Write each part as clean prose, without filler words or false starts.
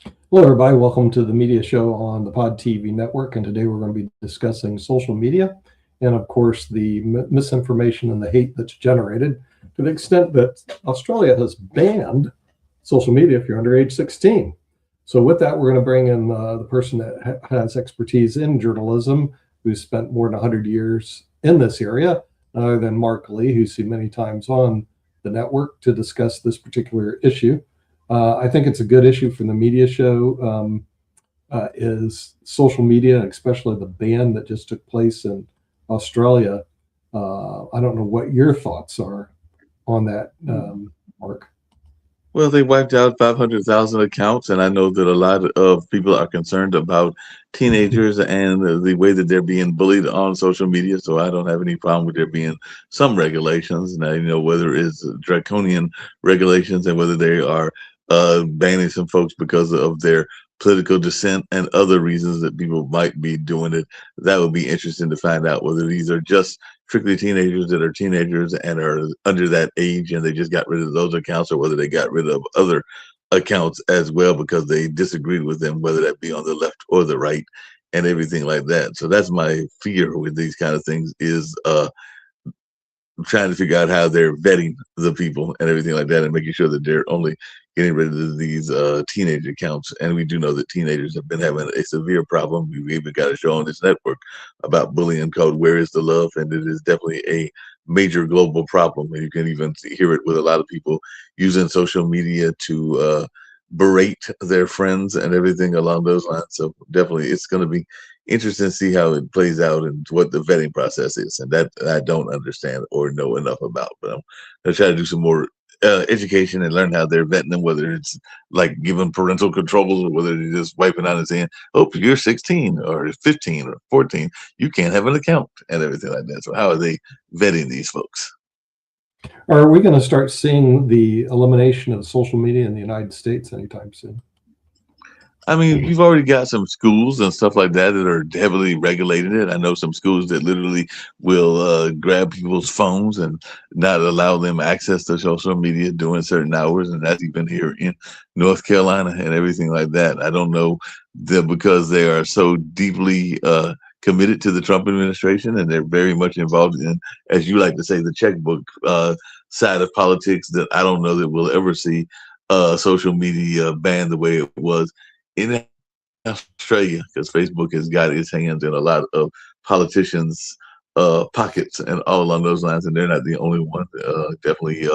Hello, everybody. Welcome to the media show on the Pod TV network. And today we're going to be discussing social media and, of course, the misinformation and the hate that's generated to the extent that Australia has banned social media if you're under age 16. So, with that, we're going to bring in the person that has expertise in journalism, who's spent more than 100 years in this area, other than Mark Lee, who's seen many times on the network to discuss this particular issue. I think it's a good issue for the media show. Is social media, especially the ban that just took place in Australia. I don't know what your thoughts are on that, Mark. Well, they wiped out 500,000 accounts, and I know that a lot of people are concerned about teenagers and the way that they're being bullied on social media. So I don't have any problem with there being some regulations. Now, whether it's draconian regulations and whether they are banning some folks because of their political dissent and other reasons that people might be doing it. That would be interesting to find out whether these are just strictly teenagers that are teenagers and are under that age and they just got rid of those accounts, or whether they got rid of other accounts as well because they disagreed with them, whether that be on the left or the right and everything like that. So that's my fear with these kind of things is trying to figure out how they're vetting the people and everything like that and making sure that they're only getting rid of these teenage accounts. And we do know that teenagers have been having a severe problem. We've even got a show on this network about bullying called Where is the Love? And it is definitely a major global problem. And you can even hear it with a lot of people using social media to berate their friends and everything along those lines. So definitely it's going to be interesting to see how it plays out and what the vetting process is. And that I don't understand or know enough about. But I'm going to try to do some more education and learn how they're vetting them, whether it's like giving parental controls or whether they're just wiping out and saying, oh, if you're 16 or 15 or 14, you can't have an account and everything like that. So how are they vetting these folks? Are we going to start seeing the elimination of social media in the United States anytime soon? I mean, you've already got some schools and stuff like that that are heavily regulating it. I know some schools that literally will grab people's phones and not allow them access to social media during certain hours, and that's even here in North Carolina and everything like that. I don't know that because they are so deeply committed to the Trump administration and they're very much involved in, as you like to say, the checkbook side of politics. That I don't know that we'll ever see social media banned the way it was in Australia, because Facebook has got its hands in a lot of politicians' pockets and all along those lines, and they're not the only one. Definitely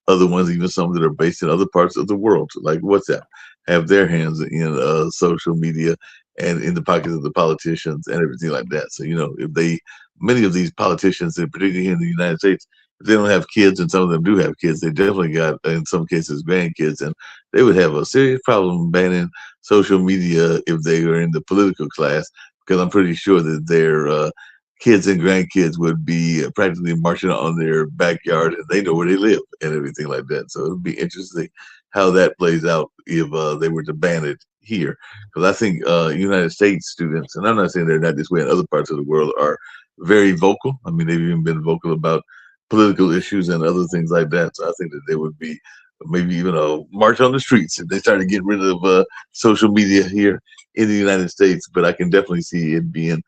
other ones, even some that are based in other parts of the world, like WhatsApp, have their hands in social media and in the pockets of the politicians and everything like that. So, if many of these politicians, and particularly here in the United States, if they don't have kids, and some of them do have kids, they definitely got, in some cases, grandkids, and they would have a serious problem banning social media if they were in the political class, because I'm pretty sure that their kids and grandkids would be practically marching on their backyard and they know where they live and everything like that. So it would be interesting how that plays out if they were to ban it here. Because I think United States students, and I'm not saying they're not this way in other parts of the world, are very vocal. I mean, they've even been vocal about political issues and other things like that. So I think that they would be maybe even a march on the streets if they start to get rid of social media here in the United States. But I can definitely see it being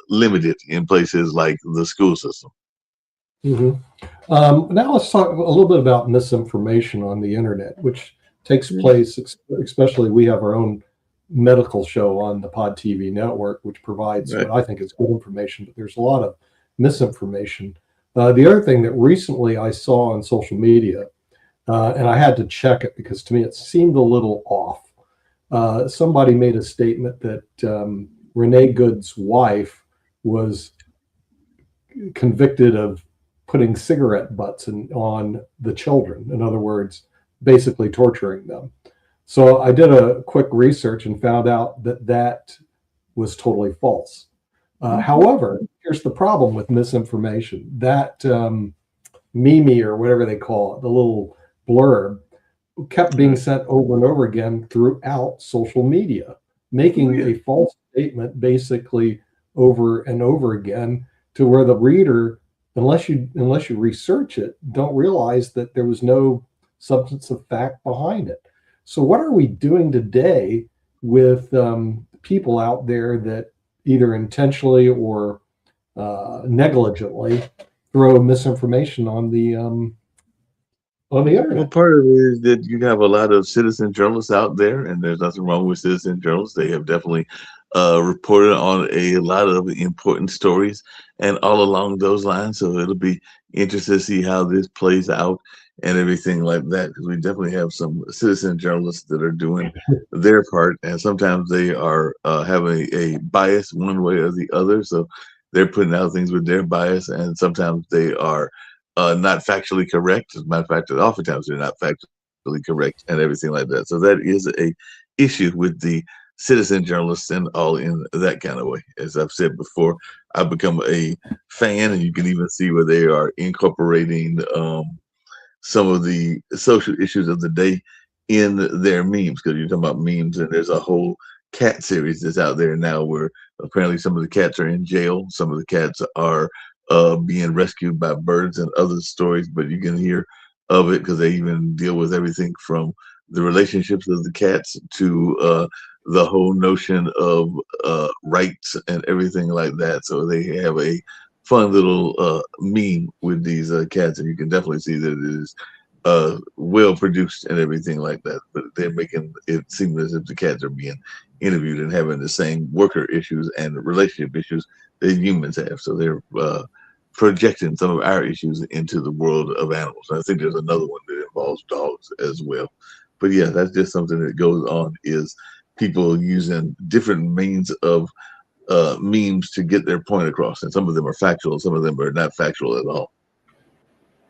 limited in places like the school system. Hmm. Now let's talk a little bit about misinformation on the internet, which takes place, especially we have our own medical show on the Pod TV network, which provides Right. what I think is good information, but there's a lot of misinformation. The other thing that recently I saw on social media, and I had to check it because to me it seemed a little off. Somebody made a statement that Renee Good's wife was convicted of putting cigarette butts on the children. In other words, basically torturing them. So I did a quick research and found out that that was totally false. However, here's the problem with misinformation. That meme or whatever they call it, the little blurb, kept being Right. sent over and over again throughout social media, Oh, making yeah. a false statement basically over and over again to where the reader, unless you research it, don't realize that there was no substance of fact behind it. So what are we doing today with people out there that either intentionally or negligently throw misinformation on the Well, internet? part of it is that you have a lot of citizen journalists out there, and there's nothing wrong with citizen journalists. They have definitely reported on a lot of important stories, and all along those lines. So it'll be interesting to see how this plays out and everything like that, because we definitely have some citizen journalists that are doing their part, and sometimes they are having a bias one way or the other. So they're putting out things with their bias, and sometimes they are not factually correct. As a matter of fact, oftentimes they're not factually correct and everything like that. So that is a issue with the citizen journalists and all in that kind of way. As I've said before, I've become a fan, and you can even see where they are incorporating some of the social issues of the day in their memes, because you're talking about memes, and there's a whole cat series that's out there now where apparently some of the cats are in jail, some of the cats are being rescued by birds and other stories, but you can hear of it because they even deal with everything from the relationships of the cats to the whole notion of rights and everything like that. So they have a fun little meme with these cats, and you can definitely see that it is well produced and everything like that. But they're making it seem as if the cats are being interviewed and having the same worker issues and relationship issues that humans have. So they're projecting some of our issues into the world of animals. And I think there's another one that involves dogs as well. But yeah, that's just something that goes on, is people using different means of memes to get their point across, and some of them are factual, some of them are not factual at all.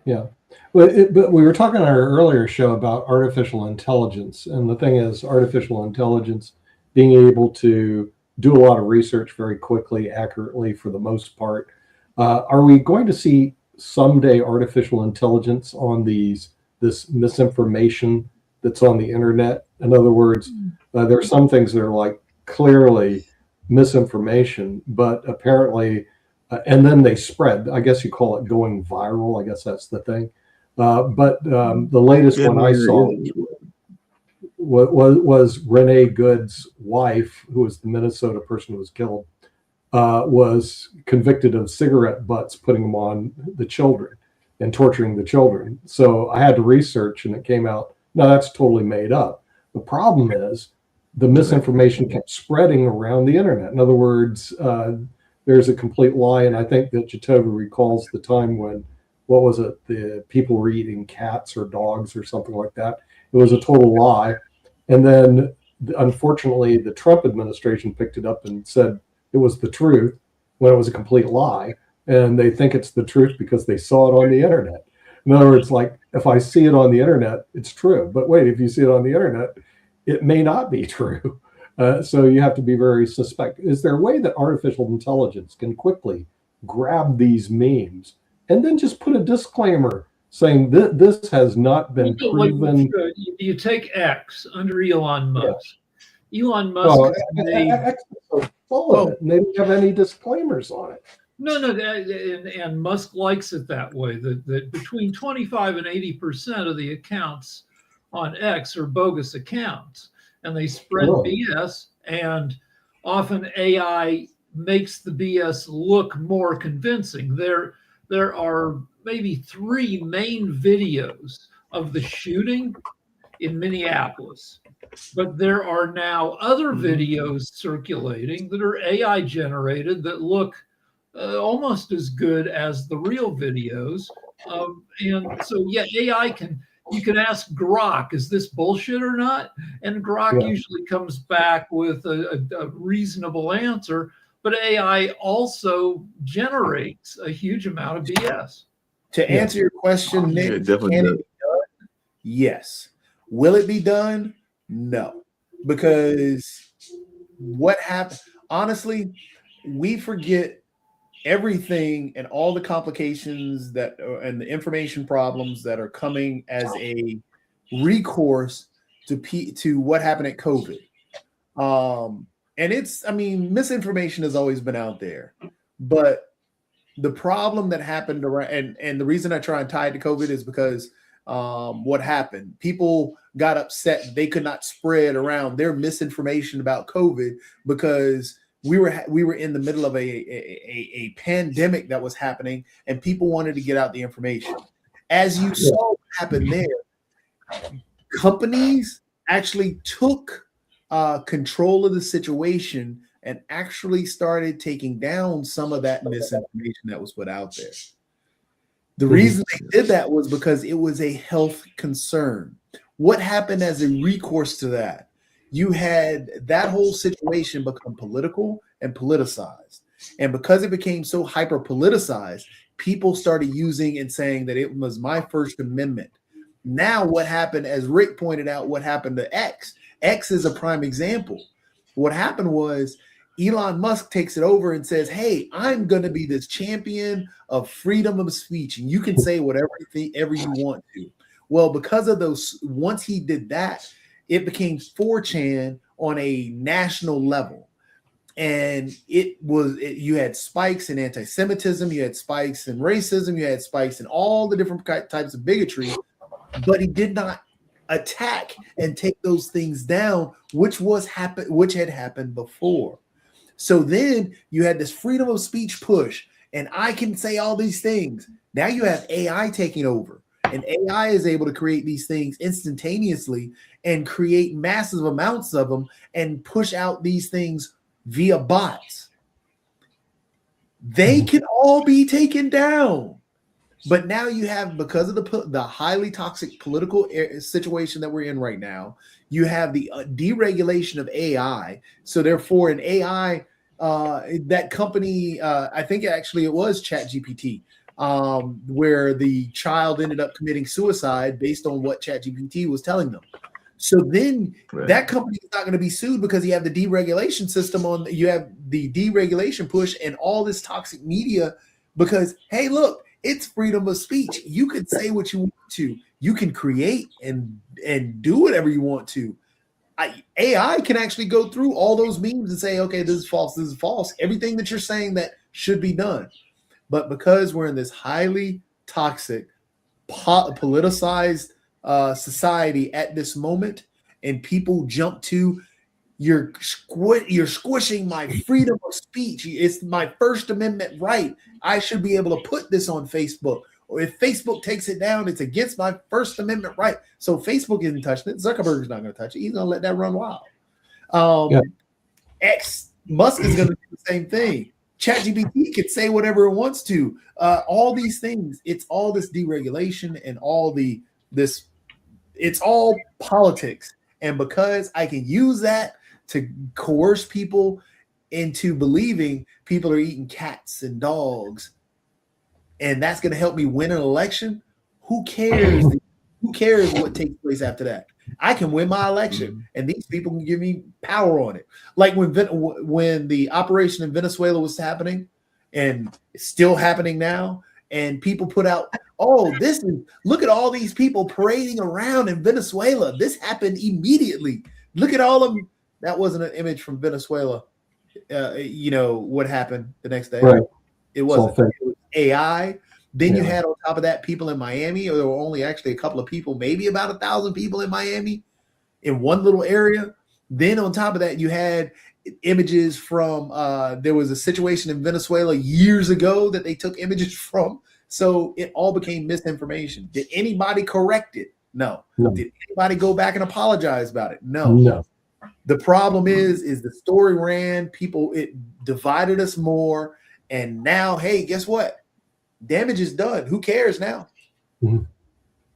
Yeah. Well, but we were talking on our earlier show about artificial intelligence. And the thing is, artificial intelligence being able to do a lot of research very quickly, accurately for the most part. Are we going to see someday artificial intelligence on this misinformation that's on the internet? In other words, there are some things that are like clearly misinformation, but apparently and then they spread. I guess you call it going viral. I guess that's the thing. But the latest Yeah, one I saw was Renee Good's wife, who was the Minnesota person who was killed, was convicted of cigarette butts, putting them on the children and torturing the children. So I had to research, and it came out, no, that's totally made up. The problem is the misinformation kept spreading around the internet. In other words, there's a complete lie. And I think that Jatova recalls the time when, what was it, the people were eating cats or dogs or something like that. It was a total lie. And then, unfortunately, the Trump administration picked it up and said it was the truth when it was a complete lie. And they think it's the truth because they saw it on the internet. In other words, like, if I see it on the internet, it's true. But wait, if you see it on the internet, it may not be true. So you have to be very suspect. Is there a way that artificial intelligence can quickly grab these memes and then just put a disclaimer saying that this has not been proven? You take X under Elon Musk. Yeah. Elon Musk well, made X is so full of it, and they don't have any disclaimers on it. No, and Musk likes it that way. That between 25 and 80% of the accounts on X are bogus accounts, and they spread BS. And often AI makes the BS look more convincing. There are maybe 3 main videos of the shooting in Minneapolis, but there are now other videos circulating that are AI generated that look almost as good as the real videos. And so, yeah, you can ask Grok, is this bullshit or not? And Grok usually comes back with a reasonable answer, but AI also generates a huge amount of BS. To answer your question, Nick, can it be done? Yes. Will it be done? No. Because what happened, honestly, we forget everything and all the complications that and the information problems that are coming as a recourse to what happened at COVID. And it's, I mean, misinformation has always been out there, but the problem that happened around, and the reason I try and tie it to COVID is because what happened? People got upset they could not spread around their misinformation about COVID because we were in the middle of a pandemic that was happening, and people wanted to get out the information. As you saw what happened there, companies actually took control of the situation and actually started taking down some of that misinformation that was put out there. The reason they did that was because it was a health concern. What happened as a recourse to that? You had that whole situation become political and politicized. And because it became so hyper politicized, people started using and saying that it was my First Amendment. Now, what happened, as Rick pointed out, what happened to X? X is a prime example. What happened was Elon Musk takes it over and says, hey, I'm going to be this champion of freedom of speech, and you can say whatever you want to. Well, because of those, once he did that, it became 4chan on a national level. And you had spikes in anti-Semitism, you had spikes in racism, you had spikes in all the different types of bigotry, but he did not attack and take those things down, which had happened before. So then you had this freedom of speech push, and I can say all these things. Now you have AI taking over, and AI is able to create these things instantaneously and create massive amounts of them and push out these things via bots. They can all be taken down. But now you have, because of the highly toxic political situation that we're in right now, you have the deregulation of AI. So therefore, an AI, that company, I think actually it was ChatGPT, where the child ended up committing suicide based on what ChatGPT was telling them. So then that company is not going to be sued because you have the deregulation system you have the deregulation push and all this toxic media because, hey, look, it's freedom of speech. You can say what you want to. You can create and do whatever you want to. AI can actually go through all those memes and say, okay, this is false, this is false. Everything that you're saying that should be done. But because we're in this highly toxic, politicized society at this moment, and people jump to, you're squishing my freedom of speech. It's my First Amendment right. I should be able to put this on Facebook. Or if Facebook takes it down, it's against my First Amendment right. So Facebook isn't touching it. Zuckerberg's not going to touch it. He's going to let that run wild. Musk is going to do the same thing. ChatGPT can say whatever it wants to. All these things. It's all this deregulation and all this. It's all politics. And because I can use that to coerce people into believing people are eating cats and dogs, and that's going to help me win an election, who cares? Who cares what takes place after that? I can win my election, and these people can give me power on it. Like when the operation in Venezuela was happening, and it's still happening now, and people put out, oh, look at all these people parading around in Venezuela. This happened immediately. Look at all of them. That wasn't an image from Venezuela. What happened the next day. Right. It wasn't. It was AI. Then you had on top of that people in Miami, or there were only actually a couple of people, maybe about 1,000 people in Miami in one little area. Then on top of that, you had images from, there was a situation in Venezuela years ago that they took images from. So it all became misinformation. Did anybody correct it? No. Did anybody go back and apologize about it? No. The problem is the story ran, it divided us more. And now, hey, guess what? Damage is done. Who cares now? Mm-hmm.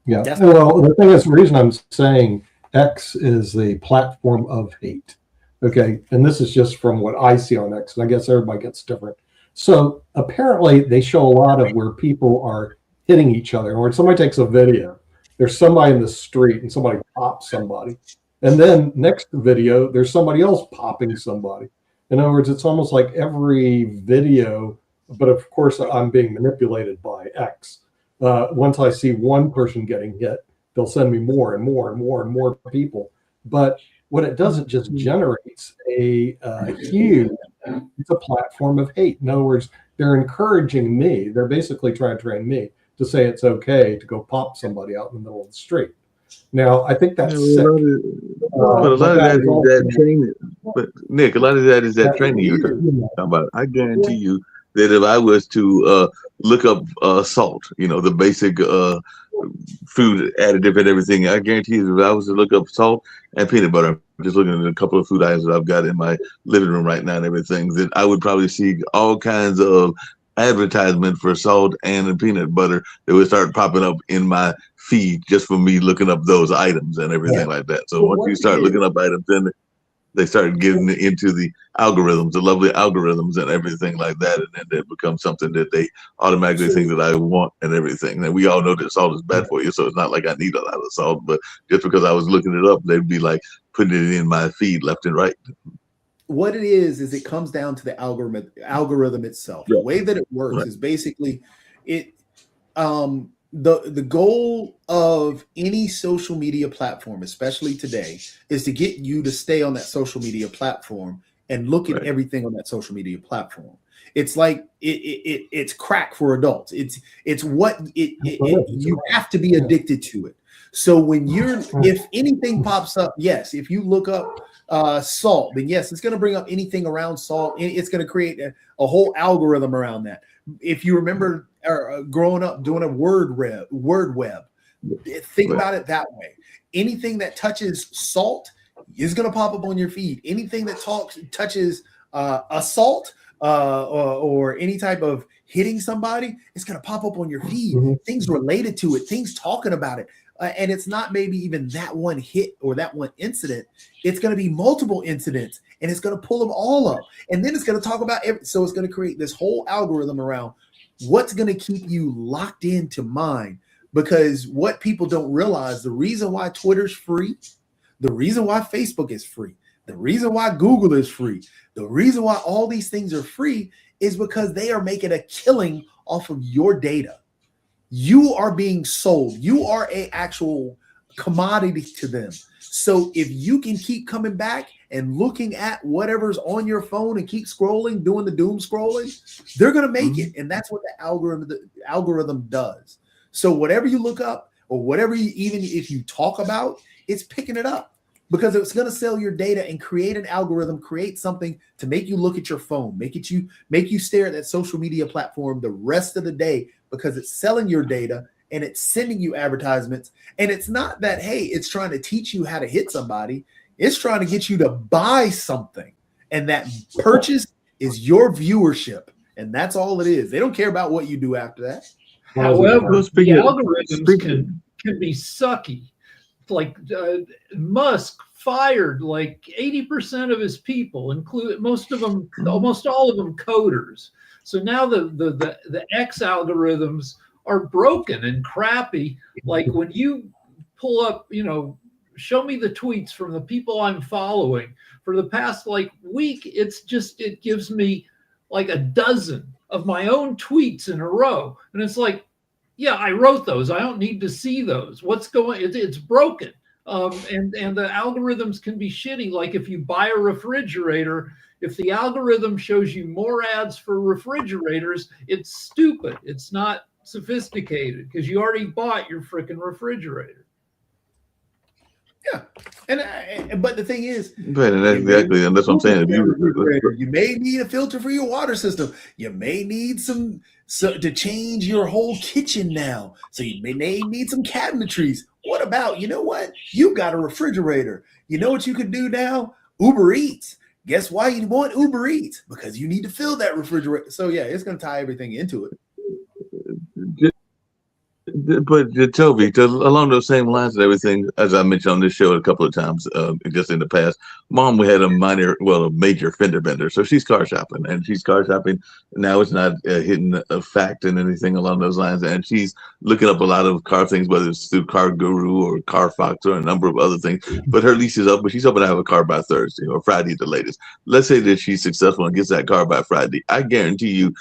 Yeah. Well, the thing is, the reason I'm saying X is the platform of hate. Okay. And this is just from what I see on X. And I guess everybody gets different. So apparently they show a lot of where people are hitting each other. Or when somebody takes a video, there's somebody in the street and somebody pops somebody. And then next video, there's somebody else popping somebody. In other words, it's almost like every video, but of course I'm being manipulated by X. Once I see one person getting hit, they'll send me more and more and more and more people. But what it does, it just generates it's a platform of hate. In other words, they're encouraging me. They're basically trying to train me to say it's okay to go pop somebody out in the middle of the street. Now, I think that's sick. But a lot of that is that training. But Nick, a lot of that is that training you're talking about. I guarantee you that if I was to look up salt, the basic food additive and everything, I guarantee you if I was to look up salt and peanut butter, I'm just looking at a couple of food items that I've got in my living room right now and everything, that I would probably see all kinds of advertisement for salt and peanut butter that would start popping up in my feed just for me looking up those items and everything like that. So once you start looking up items, then they start getting into the algorithms, the lovely algorithms and everything like that, and then it becomes something that they automatically think that I want and everything. And we all know that salt is bad for you, so it's not like I need a lot of salt, but just because I was looking it up, they'd be like putting it in my feed left and right. What it is it comes down to the algorithm itself. The way that it works is basically it. The goal of any social media platform, especially today, is to get you to stay on that social media platform and look at everything on that social media platform. It's like it's crack for adults. It's what you have to be addicted to it. So when if anything pops up, yes, if you look up salt, then yes, it's going to bring up anything around salt. It's going to create a whole algorithm around that. If you remember growing up doing a word web, think about it that way. Anything that touches salt is going to pop up on your feed. Anything that touches assault or any type of hitting somebody, it's going to pop up on your feed. Things related to it, things talking about it. And it's not maybe even that one hit or that one incident. It's going to be multiple incidents, and it's going to pull them all up. And then it's going to talk about so it's going to create this whole algorithm around what's going to keep you locked into mind. Because what people don't realize, the reason why Twitter's free, the reason why Facebook is free, the reason why Google is free, the reason why all these things are free is because they are making a killing off of your data. You are being sold. You are an actual commodity to them. So if you can keep coming back and looking at whatever's on your phone and keep scrolling, doing the doom scrolling, they're going to make it. And that's what the algorithm does. So whatever you look up or whatever even if you talk about, it's picking it up because it's going to sell your data and create an algorithm, create something to make you look at your phone, make you stare at that social media platform the rest of the day because it's selling your data and it's sending you advertisements. And it's not that, hey, it's trying to teach you how to hit somebody. It's trying to get you to buy something. And that purchase is your viewership. And that's all it is. They don't care about what you do after that. However, the algorithms can be sucky. Like Musk fired like 80% of his people, include almost all of them coders. So now the X algorithms are broken and crappy. Like when you pull up, show me the tweets from the people I'm following for the past week. It gives me like a dozen of my own tweets in a row. And it's like, yeah, I wrote those. I don't need to see those. What's going? It's broken. And the algorithms can be shitty. Like if you buy a refrigerator, if the algorithm shows you more ads for refrigerators, it's stupid. It's not sophisticated because you already bought your freaking refrigerator. Yeah, but the thing is, right, and that's exactly, and that's what I'm saying. You may need a filter for your water system. You may need some to change your whole kitchen now. So you may need some cabinetries. What about, what? You got a refrigerator. You know what you could do now? Uber Eats. Guess why you want Uber Eats? Because you need to fill that refrigerator. So yeah, it's going to tie everything into it. But Toby, along those same lines and everything, as I mentioned on this show a couple of times, just in the past, Mom had a major fender bender, so she's car shopping, now. It's not hitting a fact and anything along those lines, and she's looking up a lot of car things, whether it's through Car Guru or Carfox or a number of other things. But her lease is up, but she's hoping to have a car by Thursday or Friday at the latest. Let's say that she's successful and gets that car by Friday. I guarantee you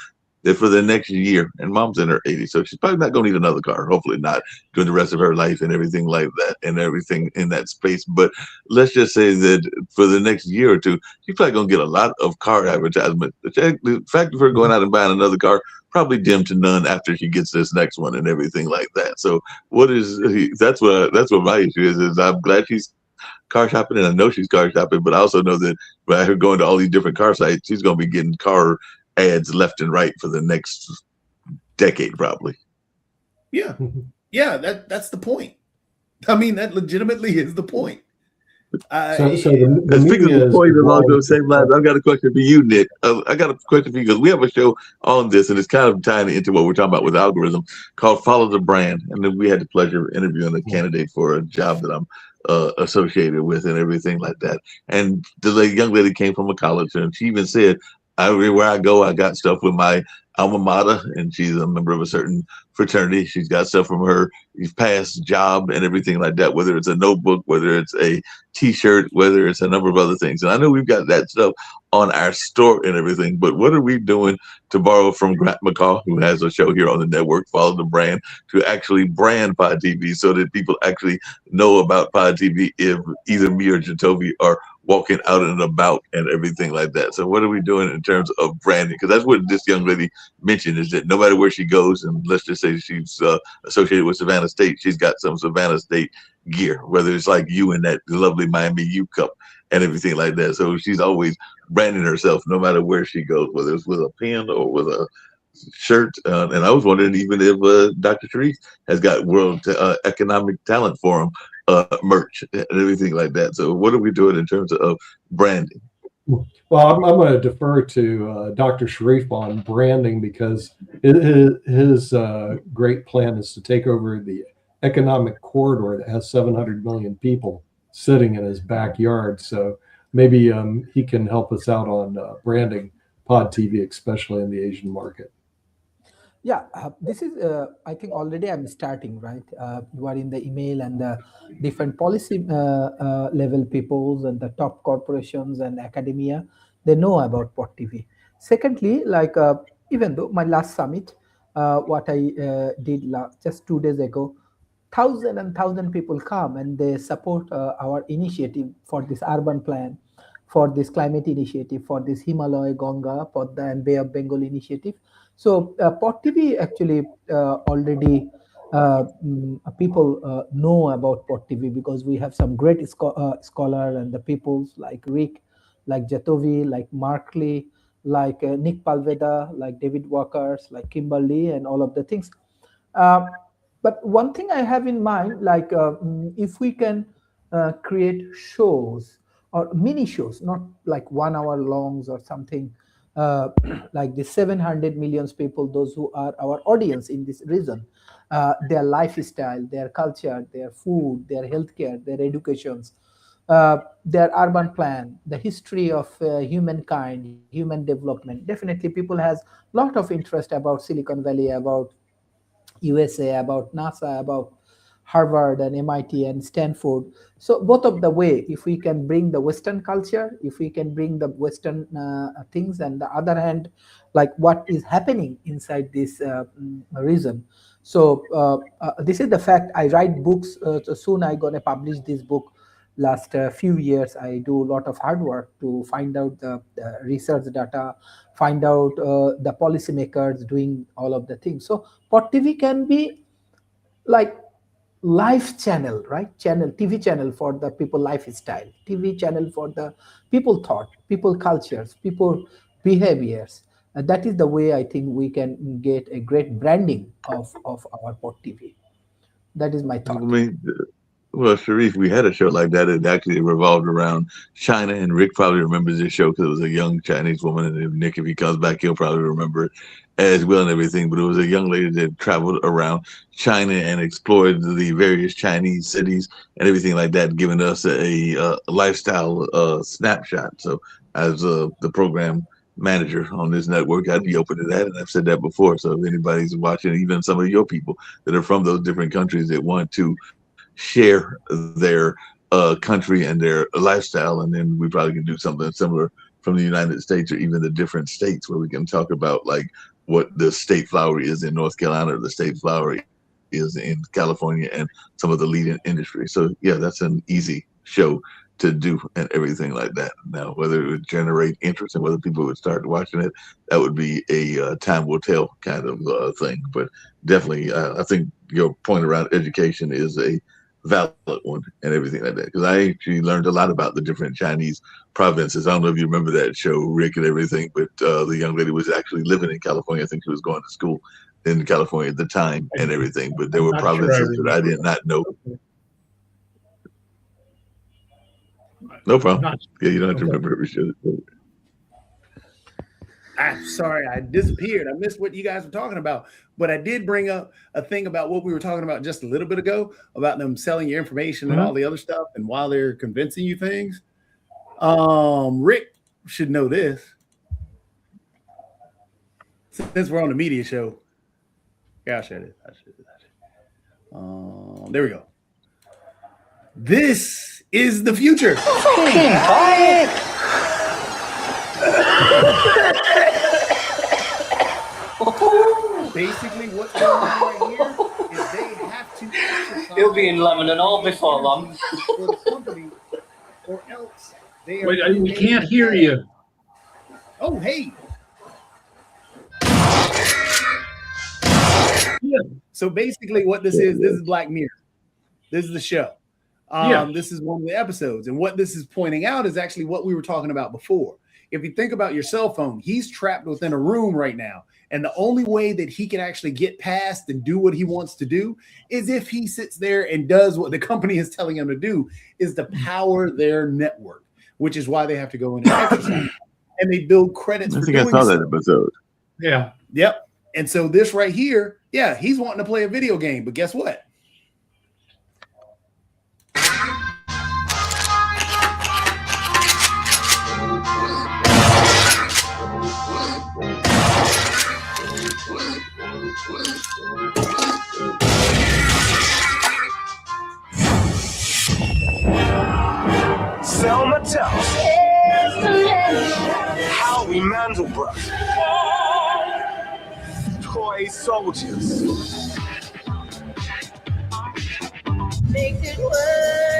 that for the next year, and Mom's in her 80s, so she's probably not going to need another car, hopefully not, during the rest of her life and everything like that and everything in that space. But let's just say that for the next year or two, she's probably going to get a lot of car advertisement. The fact of her going out and buying another car probably dim to none after she gets this next one and everything like that. So that's what my issue is I'm glad she's car shopping, and I know she's car shopping, but I also know that by her going to all these different car sites, she's going to be getting car ads left and right for the next decade, probably. Yeah, yeah, that's the point. I mean, that legitimately is the point. Speaking of the point along those same lines, I've got a question for you, Nick. I got a question for you because we have a show on this, and it's kind of tying into what we're talking about with algorithm called Follow the Brand. And then we had the pleasure of interviewing a candidate for a job that I'm associated with and everything like that. And the young lady came from a college, and she even said, everywhere I go, I got stuff with my alma mater, and she's a member of a certain fraternity. She's got stuff from her past job and everything like that, whether it's a notebook, whether it's a t-shirt, whether it's a number of other things. And I know we've got that stuff on our store and everything, but what are we doing to borrow from Grant McCall, who has a show here on the network, Follow the Brand, to actually brand Pod TV so that people actually know about Pod TV if either me or Jacoby are walking out and about and everything like that. So what are we doing in terms of branding? Because that's what this young lady mentioned, is that no matter where she goes, and let's just say she's associated with Savannah State, she's got some Savannah State gear, whether it's like you in that lovely Miami U Cup and everything like that. So she's always branding herself no matter where she goes, whether it's with a pen or with a shirt. And I was wondering even if Dr. Sharif has got World Economic Talent Forum merch and everything like that. So what are we doing in terms of branding? Well, I'm going to defer to Dr. Sharif on branding, because his great plan is to take over the economic corridor that has 700 million people sitting in his backyard. So maybe he can help us out on branding Pod TV, especially in the Asian market. Yeah, this is, I think already I'm starting, right? You are in the email, and the different policy level peoples and the top corporations and academia, they know about Pod TV. Secondly, like even though my last summit, what I did just 2 days ago, thousand and thousand people come and they support our initiative for this urban plan, for this climate initiative, for this Himalaya, Ganga, Podda and Bay of Bengal initiative. So Pod TV actually already people know about Pod TV, because we have some great scholar and the peoples like Rick, like Jatovi, like Mark Lee, like Nick Palveda, like David Walkers, like Kimberly, and all of the things. But one thing I have in mind, like if we can create shows or mini shows, not like 1 hour longs or something, like the 700 million people, those who are our audience in this region, their lifestyle, their culture, their food, their healthcare, their educations, their urban plan, the history of humankind, human development. Definitely people has a lot of interest about Silicon Valley, about USA, about NASA, about Harvard and MIT and Stanford. So both of the way, if we can bring the Western culture, if we can bring the Western things, and the other hand, like what is happening inside this region. So this is the fact. I write books. So soon I'm going to publish this book. Last few years, I do a lot of hard work to find out the research data, find out the policymakers doing all of the things. So Pod TV can be like life channel, right? TV channel for the people lifestyle, TV channel for the people thought, people cultures, people behaviors. That is the way I think we can get a great branding of our Pod TV. That is my thought. I mean, well, Sharif, we had a show like that. It actually revolved around China, and Rick probably remembers this show because it was a young Chinese woman. And Nick, if he comes back, he'll probably remember it as well and everything. But it was a young lady that traveled around China and explored the various Chinese cities and everything like that, giving us a lifestyle snapshot. So as the program manager on this network, I'd be open to that. And I've said that before. So if anybody's watching, even some of your people that are from those different countries that want to share their country and their lifestyle, and then we probably can do something similar from the United States or even the different states, where we can talk about like what the state flower is in North Carolina or the state flower is in California and some of the leading industry. So yeah, that's an easy show to do and everything like that. Now, whether it would generate interest and whether people would start watching it, that would be a time will tell kind of thing. But definitely, I think your point around education is a valid one and everything like that. Because I actually learned a lot about the different Chinese provinces. I don't know if you remember that show, Rick and everything, but the young lady was actually living in California. I think she was going to school in California at the time and everything. But there were provinces that I did not know. No problem. Yeah, you don't have to remember every show. I'm sorry, I disappeared. I missed what you guys were talking about. But I did bring up a thing about what we were talking about just a little bit ago about them selling your information and all the other stuff, and while they're convincing you things. Rick should know this. Since we're on the media show. Yeah, I should it. There we go. This is the future. Basically, what's going on right here is they have to exercise. He'll be in Lebanon all before long. For the company, or else they are. Wait, we can't hear you. Oh, hey. Yeah. So basically, what this is Black Mirror. This is the show. This is one of the episodes, and what this is pointing out is actually what we were talking about before. If you think about your cell phone, he's trapped within a room right now. And the only way that he can actually get past and do what he wants to do is if he sits there and does what the company is telling him to do, is to power their network, which is why they have to go in and exercise. And they build credits. I think I saw that episode. Yeah. Yep. And so this right here, yeah, he's wanting to play a video game, but guess what? Selma tells how we Mandelbrot, toy soldiers.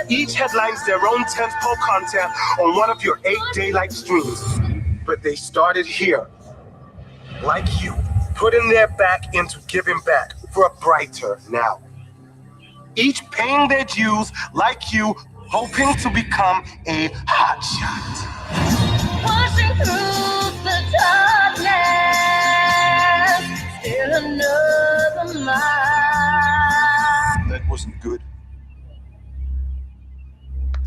Each headlines their own tentpole content on one of your 8 daylight streams, but they started here, like you, putting their back into giving back for a brighter now. Each paying their dues, like you, hoping to become a hotshot. Pushing through the darkness, still another mile. That wasn't good.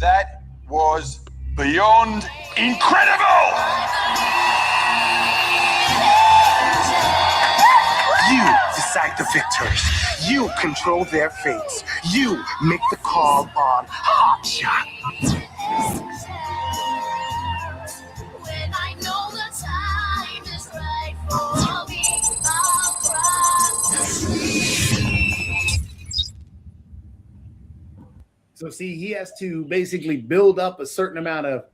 That was beyond incredible! You decide the victors. You control their fates. You make the call on hotshot. When I know the time is right for me, I'll cross. So see, he has to basically build up a certain amount of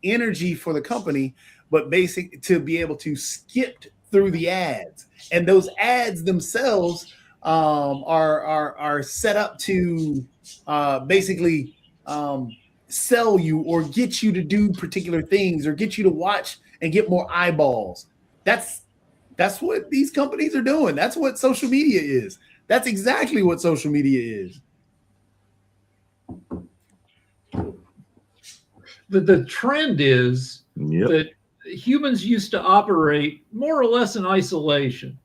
energy for the company, but basic to be able to skip through the ads. And those ads themselves are set up to basically sell you or get you to do particular things or get you to watch and get more eyeballs. That's what these companies are doing. That's what social media is. That's exactly what social media is. The trend is that humans used to operate more or less in isolation.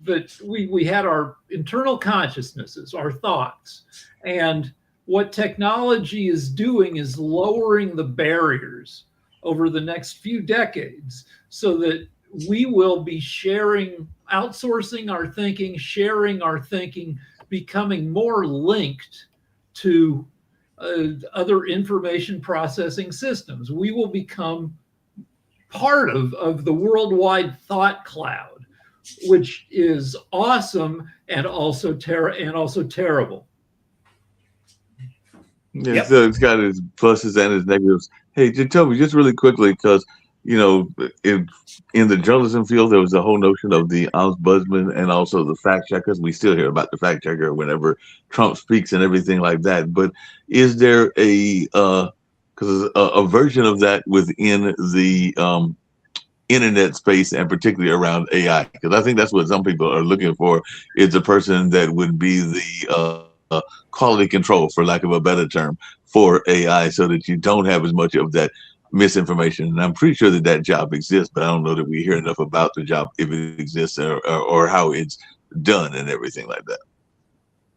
But we had our internal consciousnesses, our thoughts. And what technology is doing is lowering the barriers over the next few decades so that we will be outsourcing our thinking, sharing our thinking, becoming more linked to other information processing systems. We will become part of the worldwide thought cloud, which is awesome and also terrible. Yeah, so it's got its pluses and its negatives. Hey, just tell me just really quickly, because in the journalism field, there was the whole notion of the ombudsman and also the fact checkers. We still hear about the fact checker whenever Trump speaks and everything like that. But is there a version of that within the internet space, and particularly around AI? Because I think that's what some people are looking for, is a person that would be the quality control, for lack of a better term, for AI, so that you don't have as much of that misinformation. And I'm pretty sure that job exists, but I don't know that we hear enough about the job, if it exists, or how it's done and everything like that.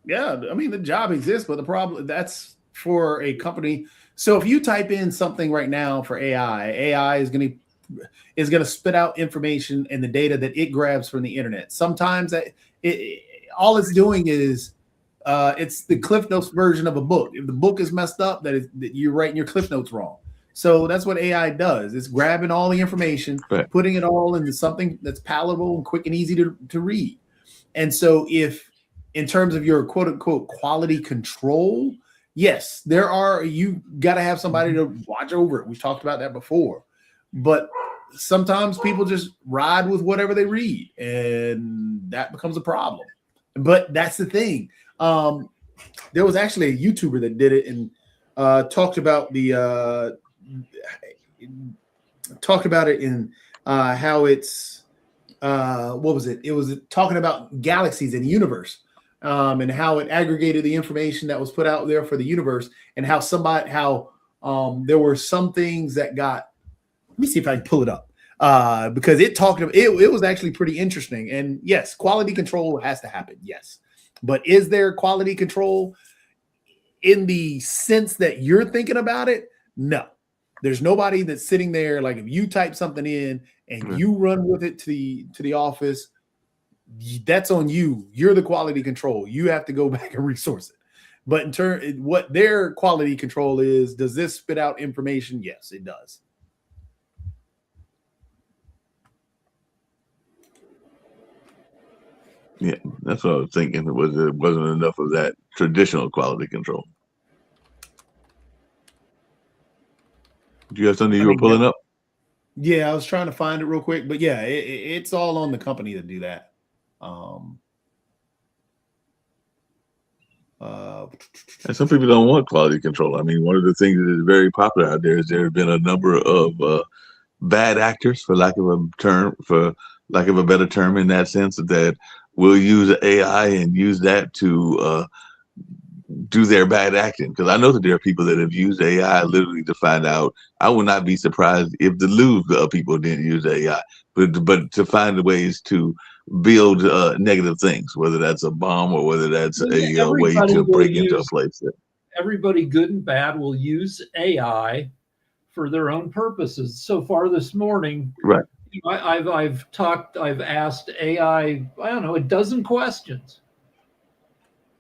Yeah, I mean, the job exists, but the problem, that's for a company. So if you type in something right now for AI is going to spit out information and the data that it grabs from the internet. Sometimes all it's doing is it's the Cliff Notes version of a book. If the book is messed up, that you're writing your Cliff Notes wrong. So that's what AI does. It's grabbing all the information, right, putting it all into something that's palatable and quick and easy to read. And so if, in terms of your quote unquote quality control, yes, you got to have somebody to watch over it. We've talked about that before. But sometimes people just ride with whatever they read, and that becomes a problem. But that's the thing. There was actually a YouTuber that did it and talked about it in how it's what was it? It was talking about galaxies and the universe, and how it aggregated the information that was put out there for the universe, and how there were some things that got. Let me see if I can pull it up, because it was actually pretty interesting. And yes, quality control has to happen. Yes, but is there quality control in the sense that you're thinking about it? No, there's nobody that's sitting there. Like, if you type something in and you run with it to the office, that's on you. You're the quality control. You have to go back and resource it. But in turn, what their quality control is, does this spit out information? Yes, it does. Yeah, that's what I was thinking. It wasn't enough of that traditional quality control. Do you have something you were pulling up? Yeah, I was trying to find it real quick, but yeah, it's all on the company to do that. And some people don't want quality control. I mean, one of the things that is very popular out there is there have been a number of bad actors, for lack of a better term, in that sense, that will use AI and use that to do their bad acting. Because I know that there are people that have used AI literally to find out. I would not be surprised if the Louvre people didn't use AI, but to find ways to build negative things, whether that's a bomb or whether that's a way to break into a place. Everybody, good and bad, will use AI for their own purposes. So far this morning, right? I've asked AI, I don't know, a dozen questions.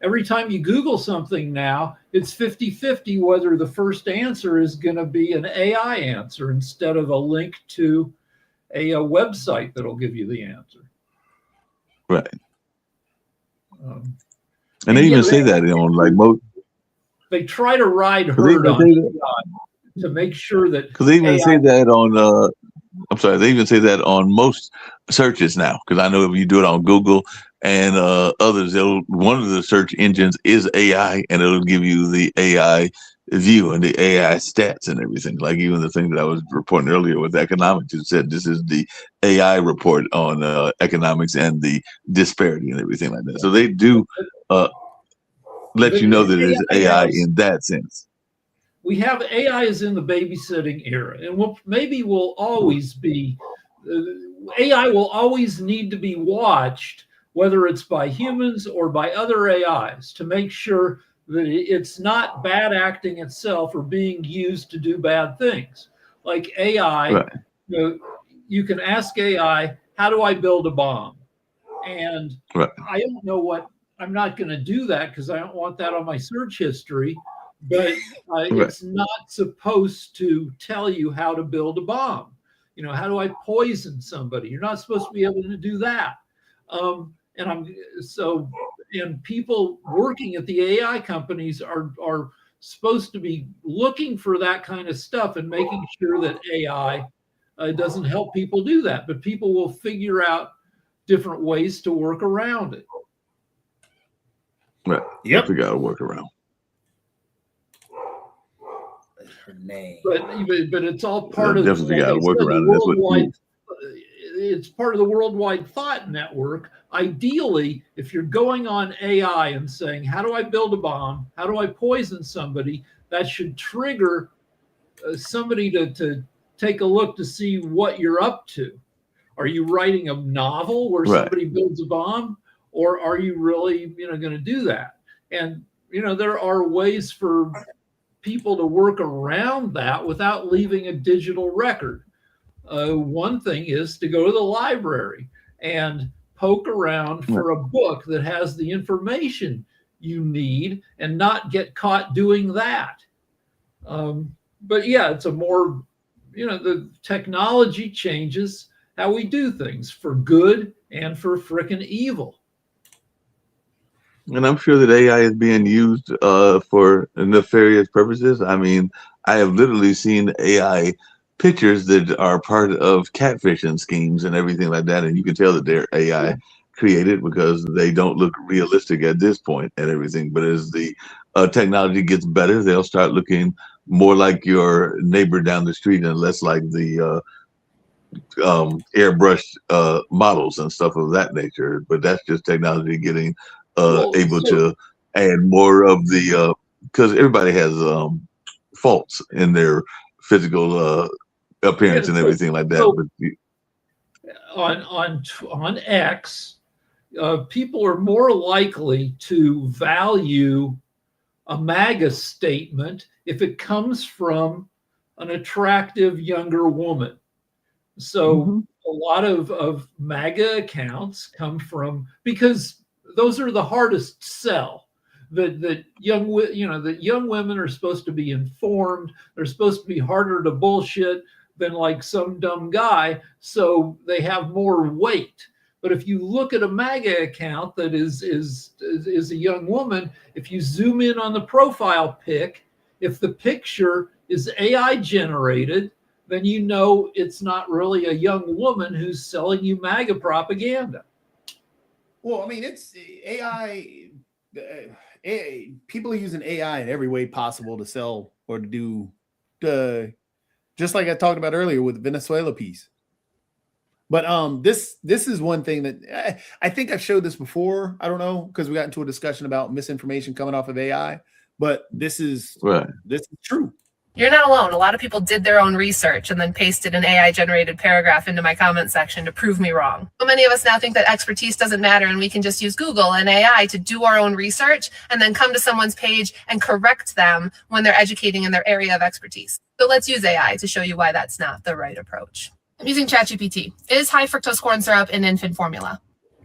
Every time you Google something now, it's 50-50 whether the first answer is going to be an AI answer instead of a link to a website that'll give you the answer. Right. And they even say that on like most. They try to ride herd on to make sure that. Because they even say that on. I'm sorry. They even say that on most searches now. Because I know if you do it on Google and others, one of the search engines is AI, and it'll give you the AI view and the AI stats and everything. Like even the thing that I was reporting earlier with economics, it said this is the AI report on economics and the disparity and everything like that. So they do let you know that it's AI in that sense. We have AI is in the babysitting era, and we'll always be. AI will always need to be watched, whether it's by humans or by other AIs, to make sure that it's not bad acting itself or being used to do bad things. Like AI, right. You can ask AI, how do I build a bomb? And right. I don't know I'm not going to do that because I don't want that on my search history, but right. It's not supposed to tell you how to build a bomb. How do I poison somebody? You're not supposed to be able to do that. And people working at the AI companies are supposed to be looking for that kind of stuff and making sure that AI It doesn't help people do that, but people will figure out different ways to work around it. Right. Yep. Figure out a workaround. Her name. But it's all part of definitely got to work the around it. That's what worldwide. It's part of the worldwide thought network. Ideally, if you're going on AI and saying, "How do I build a bomb? How do I poison somebody?" that should trigger somebody to take a look to see what you're up to. Are you writing a novel where somebody builds a bomb, or are you really going to do that? And there are ways for people to work around that without leaving a digital record. One thing is to go to the library and poke around for a book that has the information you need and not get caught doing that. But yeah, it's a more, the technology changes how we do things for good and for frickin' evil. And I'm sure that AI is being used for nefarious purposes. I mean, I have literally seen AI pictures that are part of catfishing schemes and everything like that. And you can tell that they're AI created because they don't look realistic at this point and everything. But as the technology gets better, they'll start looking more like your neighbor down the street and less like the airbrushed models and stuff of that nature. But that's just technology getting able to add more of the because everybody has faults in their physical appearance and everything like that. On X, people are more likely to value a MAGA statement if it comes from an attractive younger woman. So a lot of MAGA accounts come from, because those are the hardest sell. That young women are supposed to be informed. They're supposed to be harder to bullshit than like some dumb guy, so they have more weight. But if you look at a MAGA account that is a young woman, if you zoom in on the profile pic, if the picture is AI generated, then it's not really a young woman who's selling you MAGA propaganda. Well, I mean, it's AI. People are using AI in every way possible to sell or to do, just like I talked about earlier with the Venezuela piece. But this is one thing that I think I've showed this before. I don't know, because we got into a discussion about misinformation coming off of AI. But this is true. You're not alone. A lot of people did their own research and then pasted an AI-generated paragraph into my comment section to prove me wrong. So many of us now think that expertise doesn't matter and we can just use Google and AI to do our own research and then come to someone's page and correct them when they're educating in their area of expertise. So let's use AI to show you why that's not the right approach. I'm using ChatGPT. Is high fructose corn syrup in infant formula?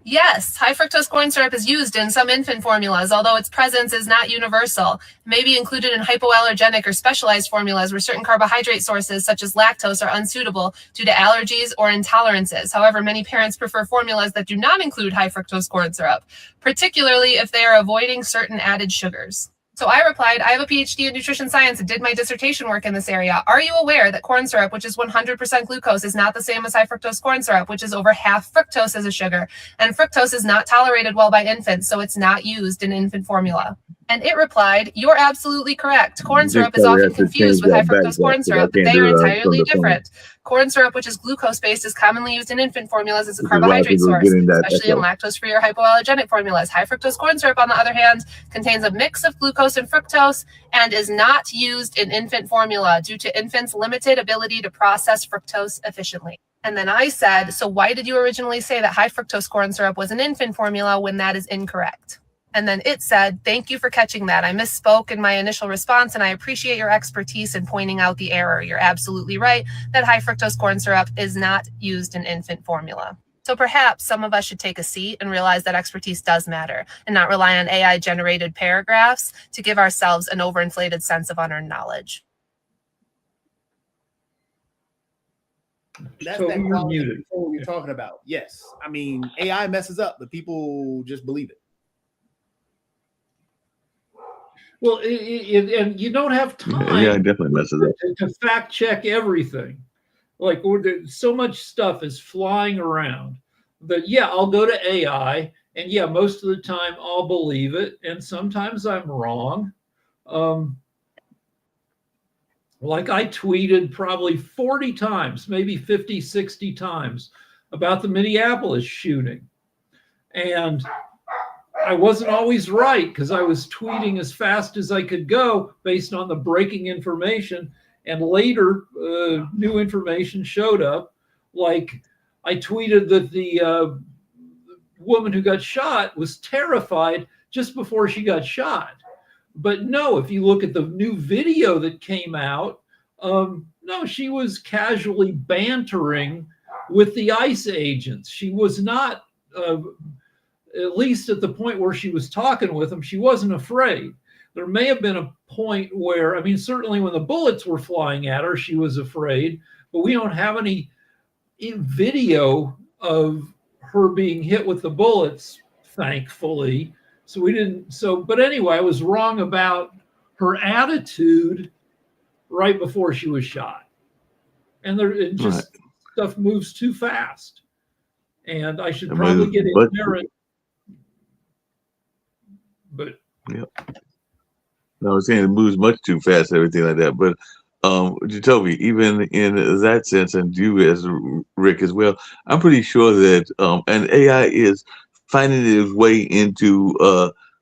Yes, high fructose corn syrup is used in some infant formulas, although its presence is not universal. It may be included in hypoallergenic or specialized formulas where certain carbohydrate sources, such as lactose, are unsuitable due to allergies or intolerances. However, many parents prefer formulas that do not include high fructose corn syrup, particularly if they are avoiding certain added sugars. So I replied, I have a PhD in nutrition science and did my dissertation work in this area. Are you aware that corn syrup, which is 100% glucose, is not the same as high fructose corn syrup, which is over half fructose as a sugar? And fructose is not tolerated well by infants, so it's not used in infant formula. And it replied, you're absolutely correct. Corn syrup is often confused with high fructose corn syrup, but they are entirely different. Corn syrup, which is glucose-based, is commonly used in infant formulas as a carbohydrate source, especially in lactose-free or hypoallergenic formulas. High fructose corn syrup, on the other hand, contains a mix of glucose and fructose and is not used in infant formula due to infants' limited ability to process fructose efficiently. And then I said, so why did you originally say that high fructose corn syrup was an infant formula when that is incorrect? And then it said, thank you for catching that. I misspoke in my initial response, and I appreciate your expertise in pointing out the error. You're absolutely right that high fructose corn syrup is not used in infant formula. So perhaps some of us should take a seat and realize that expertise does matter and not rely on AI-generated paragraphs to give ourselves an overinflated sense of unearned knowledge. That's that quality control you're talking about. Yes. I mean, AI messes up, but people just believe it. Well, and you don't have time. Yeah, it definitely messes up to fact check everything. Like so much stuff is flying around that, yeah, I'll go to AI, and yeah, most of the time I'll believe it, and sometimes I'm wrong. Like I tweeted probably 40 times, maybe 50, 60 times about the Minneapolis shooting. And I wasn't always right because I was tweeting as fast as I could go based on the breaking information. And later, new information showed up. Like I tweeted that the woman who got shot was terrified just before she got shot. But no, if you look at the new video that came out, no, she was casually bantering with the ICE agents. She was not, at least at the point where she was talking with them, she wasn't afraid. There may have been a point where, I mean, certainly when the bullets were flying at her, she was afraid, but we don't have any video of her being hit with the bullets, thankfully. So we didn't, but anyway, I was wrong about her attitude right before she was shot. And stuff moves too fast. And I should probably get in there. But yeah. No, I was saying it moves much too fast, everything like that. But Jacoby, even in that sense, and you as Rick as well, I'm pretty sure that and AI is finding its way into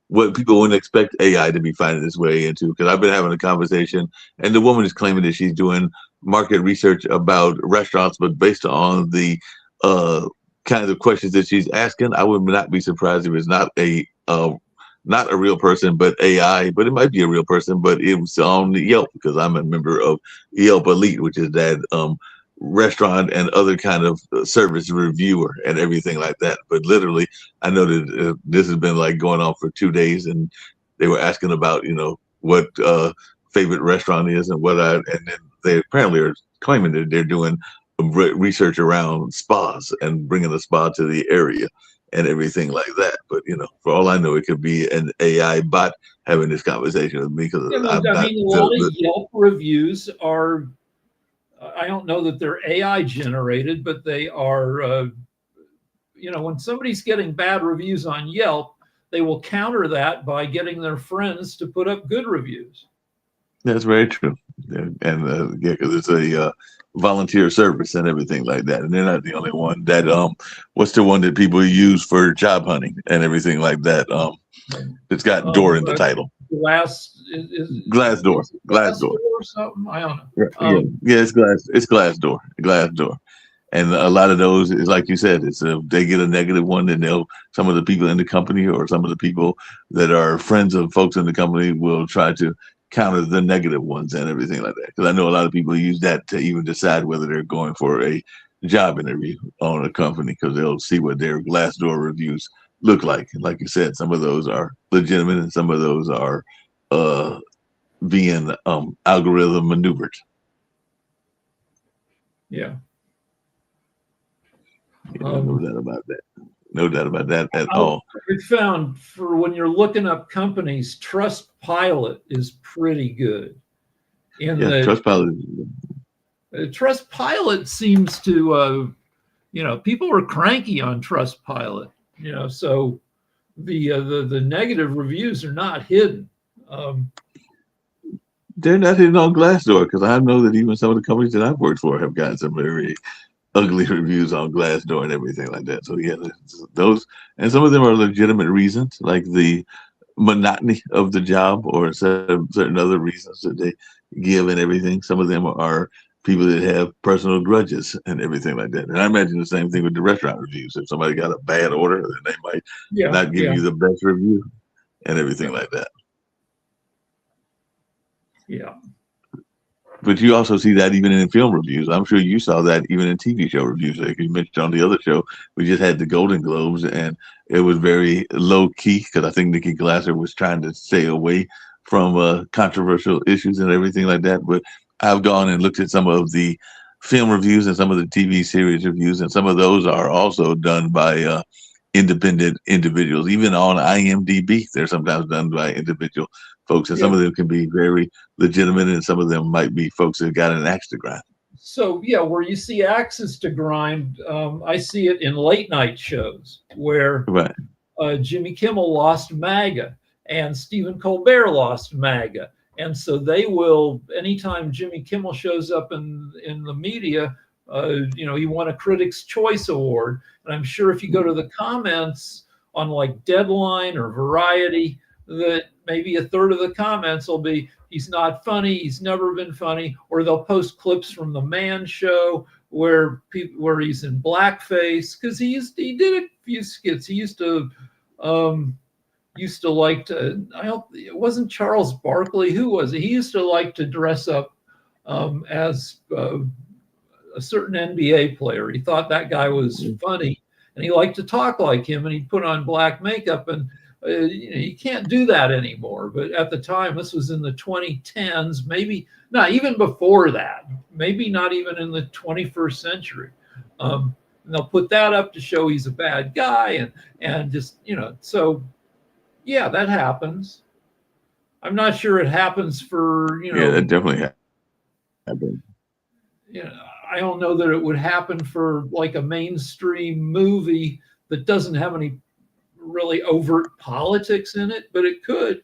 what people wouldn't expect AI to be finding its way into. Because I've been having a conversation, and the woman is claiming that she's doing market research about restaurants, but based on the kinds of questions that she's asking, I would not be surprised if it's not a real person, but AI, but it might be a real person, but it was on Yelp because I'm a member of Yelp Elite, which is that restaurant and other kind of service reviewer and everything like that. But literally, I know that this has been like going on for 2 days, and they were asking about, what favorite restaurant is and and then they apparently are claiming that they're doing research around spas and bringing a spa to the area and everything like that. But for all I know, it could be an AI bot having this conversation with me because a lot of Yelp reviews are, I don't know that they're AI generated, but they are, when somebody's getting bad reviews on Yelp, they will counter that by getting their friends to put up good reviews. That's very true. And because it's a volunteer service and everything like that. And they're not the only one that, what's the one that people use for job hunting and everything like that? It's got door in the title. Glassdoor. Or something? I don't know. It's Glassdoor. And a lot of those is like you said, it's they get a negative one, then some of the people in the company or some of the people that are friends of folks in the company will try to counter the negative ones and everything like that. Because I know a lot of people use that to even decide whether they're going for a job interview on a company, because they'll see what their Glassdoor reviews look like. And like you said, some of those are legitimate and some of those are being algorithm maneuvered. Yeah. No doubt about that. No doubt about that at all. We found for when you're looking up companies, Trustpilot is pretty good. Trustpilot seems to, people are cranky on Trustpilot. So the negative reviews are not hidden. They're not hidden on Glassdoor, because I know that even some of the companies that I've worked for have gotten some very ugly reviews on Glassdoor and everything like that. So yeah, those, and some of them are legitimate reasons, like the monotony of the job or certain other reasons that they give and everything. Some of them are people that have personal grudges and everything like that. And I imagine the same thing with the restaurant reviews. If somebody got a bad order, then they might not give you the best review and everything like that. Yeah. But you also see that even in film reviews. I'm sure you saw that even in TV show reviews. Like you mentioned on the other show, we just had the Golden Globes, and it was very low key because I think Nikki Glaser was trying to stay away from controversial issues and everything like that. But I've gone and looked at some of the film reviews and some of the TV series reviews, and some of those are also done by independent individuals. Even on IMDb, they're sometimes done by individual folks, and some of them can be very legitimate, and some of them might be folks that got an axe to grind. So yeah, where you see axes to grind, I see it in late night shows where Right. Jimmy Kimmel lost MAGA and Stephen Colbert lost MAGA. And so they will, anytime Jimmy Kimmel shows up in the media, he won a Critics' Choice Award. And I'm sure if you go to the comments on like Deadline or Variety, that maybe a third of the comments will be, he's not funny, he's never been funny, or they'll post clips from The Man Show where he's in blackface, because he did a few skits. He used to like to, it wasn't Charles Barkley, who was it? He used to like to dress up as a certain NBA player. He thought that guy was funny, and he liked to talk like him, and he'd put on black makeup, and you can't do that anymore. But at the time, this was in the 2010s, maybe not even before that, maybe not even in the 21st century. And they'll put that up to show he's a bad guy, and just, so yeah, that happens. I'm not sure it happens for, Yeah, that definitely happens. I don't know that it would happen for like a mainstream movie that doesn't have any really overt politics in it, but it could.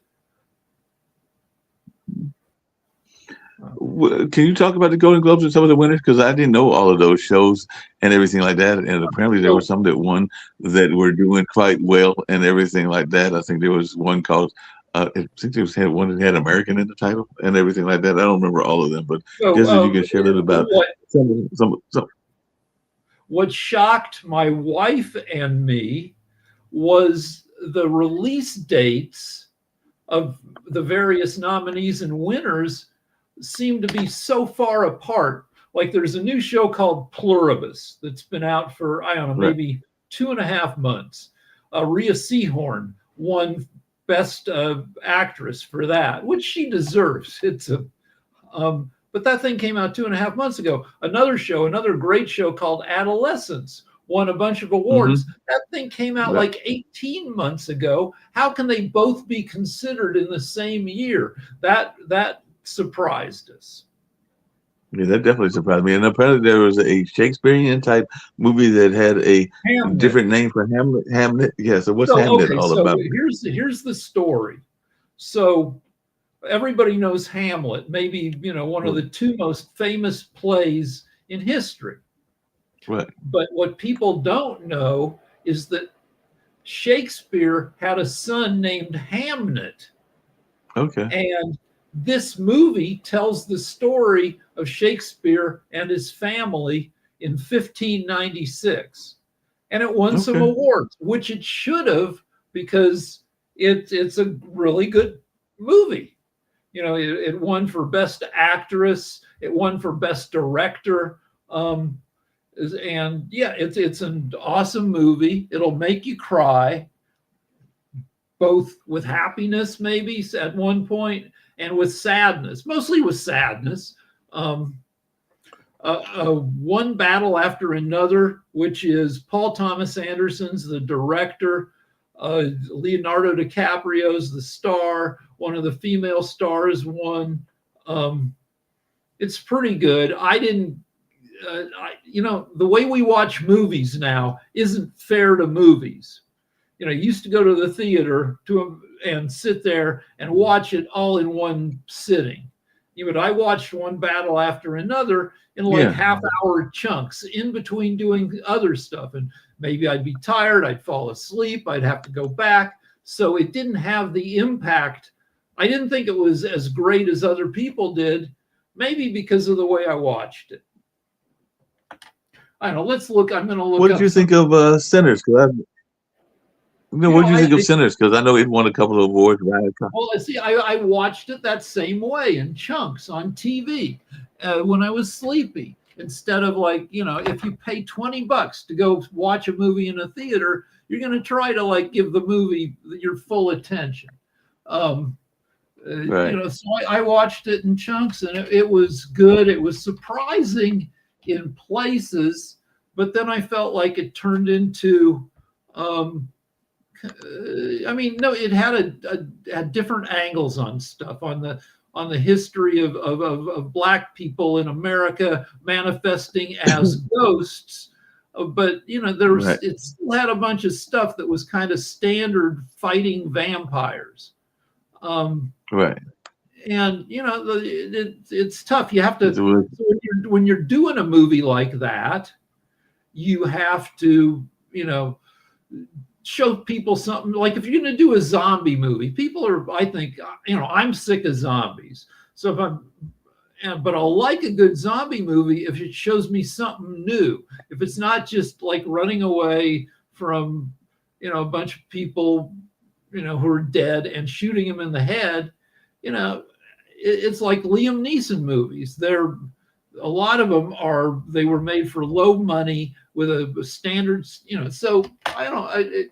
Can you talk about the Golden Globes and some of the winners? Because I didn't know all of those shows and everything like that. And apparently there were some that won that were doing quite well and everything like that. I think there was one called, I think there was one that had American in the title and everything like that. I don't remember all of them, but just if you can share a little about some. What shocked my wife and me was the release dates of the various nominees and winners seem to be so far apart. Like there's a new show called Pluribus that's been out for, I don't know, maybe 2.5 months. Rhea Seehorn won Best Actress for that, which she deserves. It's but that thing came out 2.5 months ago. Another great show called Adolescence won a bunch of awards. That thing came out like 18 months ago. How can they both be considered in the same year? That surprised us. Yeah, that definitely surprised me. And apparently there was a Shakespearean type movie that had a different name for Hamlet. Yeah, so what's Hamlet all about? Here's the story. So everybody knows Hamlet, maybe one of the two most famous plays in history. Right. But what people don't know is that Shakespeare had a son named Hamnet. Okay. And this movie tells the story of Shakespeare and his family in 1596. And it won some awards, which it should have, because it's a really good movie. It won for Best Actress. It won for Best Director. And yeah, it's an awesome movie. It'll make you cry, both with happiness maybe at one point and with sadness, mostly with sadness. One Battle After Another, which is Paul Thomas Anderson's the director, Leonardo DiCaprio's the star, one of the female stars won. It's pretty good. The way we watch movies now isn't fair to movies. You used to go to the theater and sit there and watch it all in one sitting. But I watched One Battle After Another in half-hour chunks in between doing other stuff. And maybe I'd be tired, I'd fall asleep, I'd have to go back. So it didn't have the impact. I didn't think it was as great as other people did, maybe because of the way I watched it. I don't know. Let's look. I'm going to look. What did you think of Sinners? What do you think of Sinners? Because I know it won a couple of awards. Well, see, I watched it that same way in chunks on TV when I was sleepy. Instead of if you pay $20 to go watch a movie in a theater, you're going to try to give the movie your full attention. So I watched it in chunks, and it was good. It was surprising in places, but then I felt like it turned into it had different angles on stuff. On on the history of Black people in America manifesting as ghosts. But you know, it still had a bunch of stuff that was kind of standard fighting vampires. Right. And you know, it's tough. You have to, so when you're doing a movie like that, you have to, you know, show people something. Like if you're going to do a zombie movie, people are, I think, you know, I'm sick of zombies. So but I'll like a good zombie movie if it shows me something new. If it's not just like running away from, you know, a bunch of people, you know, who are dead and shooting them in the head, you know, it's like Liam Neeson movies. A lot of them they were made for low money with a standard, you know, so I don't know.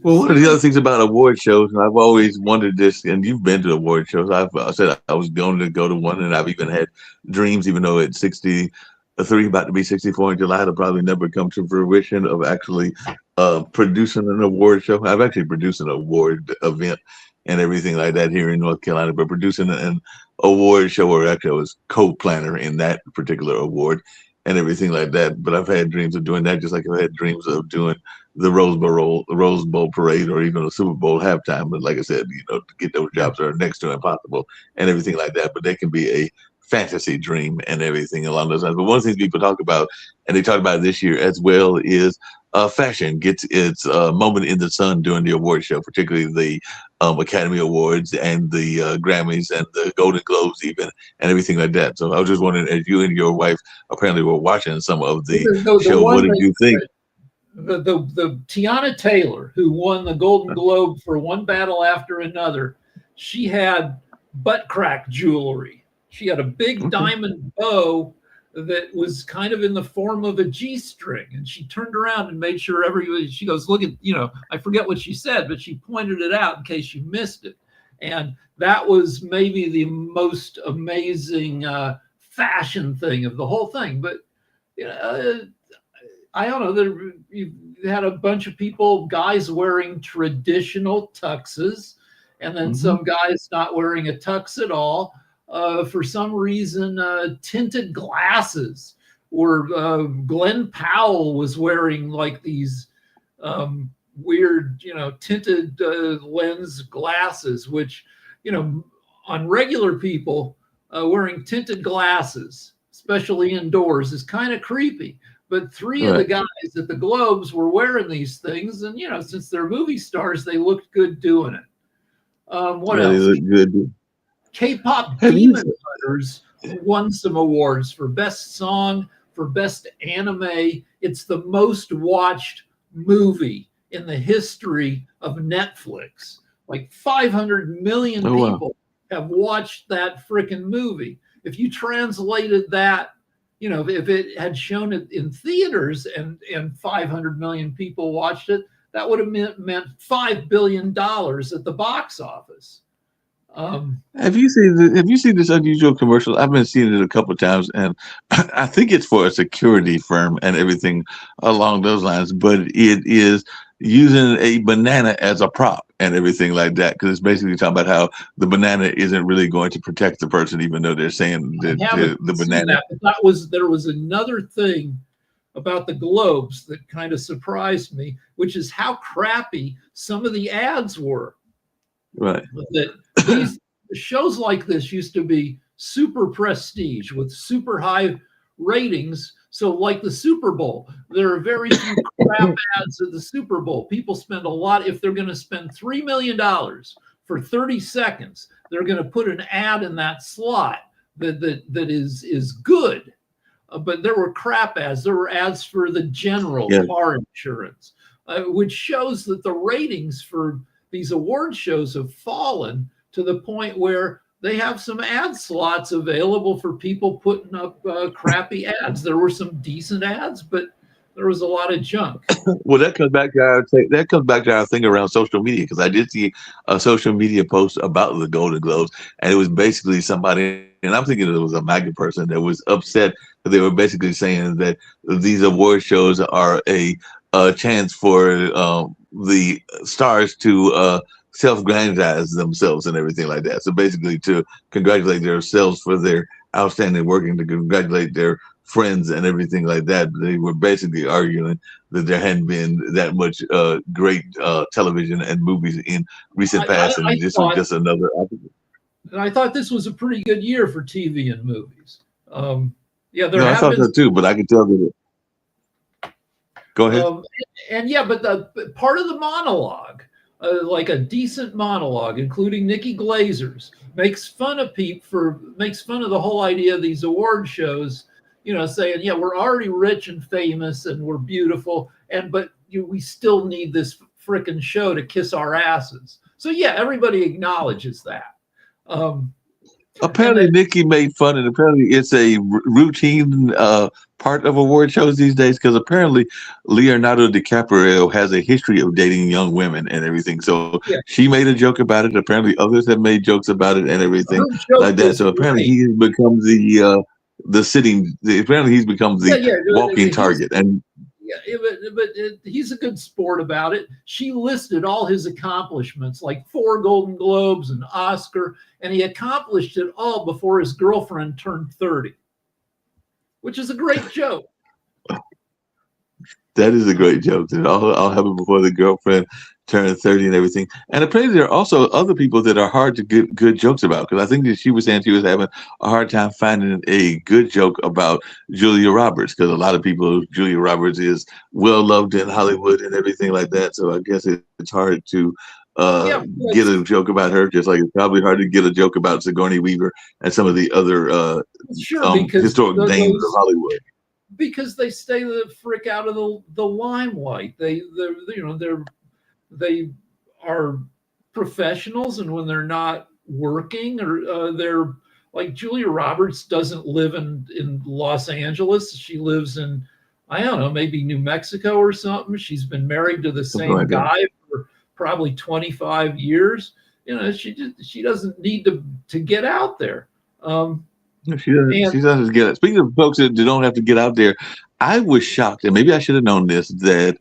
Well, one of the other things about award shows, and I've always wondered this, and you've been to award shows. I said I was going to go to one, and I've even had dreams, even though at 63, about to be 64 in July, it'll probably never come to fruition of actually producing an award show. I've actually produced an award event and everything like that here in North Carolina, but producing an award show, or actually I was co-planner in that particular award and everything like that. But I've had dreams of doing that, just like I've had dreams of doing the Rose Bowl parade, or even a Super Bowl halftime. But like I said, you know, to get those jobs are next to impossible and everything like that. But they can be a fantasy dream and everything along those lines. But one of the things people talk about, and they talked about this year as well, is fashion gets its moment in the sun during the award show, particularly the Academy Awards and the Grammys and the Golden Globes even, and everything like that. So I was just wondering, as you and your wife apparently were watching some of the show, what did you think? The Tiana Taylor, who won the Golden Globe for One Battle After Another, she had butt crack jewelry. She had a big diamond bow that was kind of in the form of a G-string. And she turned around and made sure she goes, look at, you know, I forget what she said, but she pointed it out in case you missed it. And that was maybe the most amazing fashion thing of the whole thing. But, you know, I don't know, you had a bunch of people, guys wearing traditional tuxes, and then some guys not wearing a tux at all. For some reason, tinted glasses, or Glenn Powell was wearing like these weird, you know, tinted lens glasses, which, you know, on regular people, wearing tinted glasses, especially indoors, is kind of creepy. But three of the guys at the Globes were wearing these things, and you know, since they're movie stars, they looked good doing it. What else? They look good. K-pop Demon Hunters won some awards for best song, for best anime. It's the most watched movie in the history of Netflix. Like 500 million people have watched that freaking movie. If you translated that, you know, if it had shown it in theaters and 500 million people watched it, that would have meant $5 billion at the box office. Have you seen this unusual commercial? I've been seeing it a couple of times, and I think it's for a security firm and everything along those lines. But it is using a banana as a prop and everything like that, because it's basically talking about how the banana isn't really going to protect the person, even though they're saying that the banana. There was another thing about the Globes that kind of surprised me, which is how crappy some of the ads were. Right. That these shows like this used to be super prestige with super high ratings. So like the Super Bowl, there are very few crap ads at the Super Bowl. People spend a lot. If they're going to spend $3 million for 30 seconds, they're going to put an ad in that slot that is good. But there were crap ads. There were ads for the General car insurance, which shows that the ratings for these award shows have fallen to the point where they have some ad slots available for people putting up crappy ads. There were some decent ads, but there was a lot of junk. Well, that comes back to our thing around social media, because I did see a social media post about the Golden Globes, and it was basically somebody, and I'm thinking it was a MAGA person that was upset that they were basically saying that these award shows are a chance for the stars to self-grandize themselves and everything like that. So basically, to congratulate themselves for their outstanding work and to congratulate their friends and everything like that. They were basically arguing that there hadn't been that much great television and movies in recent past, and this was just another. And I thought this was a pretty good year for TV and movies. Yeah, there No, I have thought been so too, but I can tell that. Go ahead. and yeah, but the part of the monologue, like a decent monologue, including Nikki Glazer's, makes fun of the whole idea of these award shows. You know, saying, yeah, we're already rich and famous and we're beautiful, but we still need this frickin' show to kiss our asses. So yeah, everybody acknowledges that. Apparently, Nikki made fun, and apparently it's a routine part of award shows these days, because apparently Leonardo DiCaprio has a history of dating young women and everything. So she made a joke about it. Apparently, others have made jokes about it and everything like that. So apparently, he has become apparently he's become the walking target. And yeah, but he's a good sport about it. She listed all his accomplishments, like 4 Golden Globes and Oscar, and he accomplished it all before his girlfriend turned 30, which is a great joke. That is a great joke. That all happened before the girlfriend turned 30 and everything. And apparently there are also other people that are hard to get good jokes about, because I think that she was saying she was having a hard time finding a good joke about Julia Roberts, because a lot of people, Julia Roberts is well loved in Hollywood and everything like that. So I guess it's hard to get a joke about her, just like it's probably hard to get a joke about Sigourney Weaver and some of the other historic dames of Hollywood. Because they stay the frick out of the limelight. They are professionals, and when they're not working, or they're like Julia Roberts doesn't live in Los Angeles. She lives in, I don't know, maybe New Mexico or something. She's been married to the same guy for probably 25 years. You know, she doesn't need to get out there. She doesn't get it. Speaking of folks that don't have to get out there, I was shocked, and maybe I should have known this, that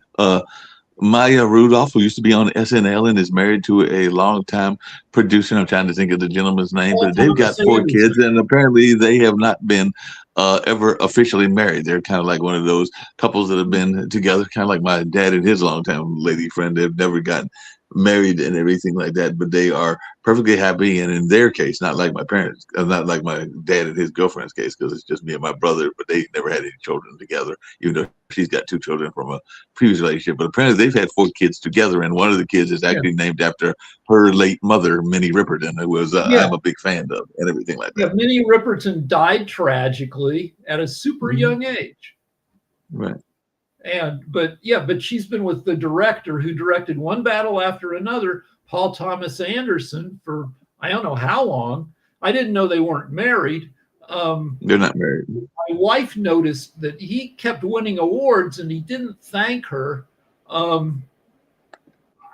Maya Rudolph, who used to be on SNL and is married to a longtime producer. I'm trying to think of the gentleman's name, but they've got 4 kids, and apparently they have not been ever officially married. They're kind of like one of those couples that have been together, kind of like my dad and his longtime lady friend. They've never gotten married and everything like that, but they are perfectly happy. And in their case, not like my parents, not like my dad and his girlfriend's case, because it's just me and my brother, but they never had any children together, even though she's got 2 children from a previous relationship. But apparently they've had 4 kids together, and one of the kids is actually named after her late mother, Minnie Riperton, who was I'm a big fan of, and everything like that. Minnie Riperton died tragically at a super young age. Right. But she's been with the director who directed One Battle After Another, Paul Thomas Anderson, for I don't know how long. I didn't know they weren't married. They're not married. My wife noticed that he kept winning awards and he didn't thank her. I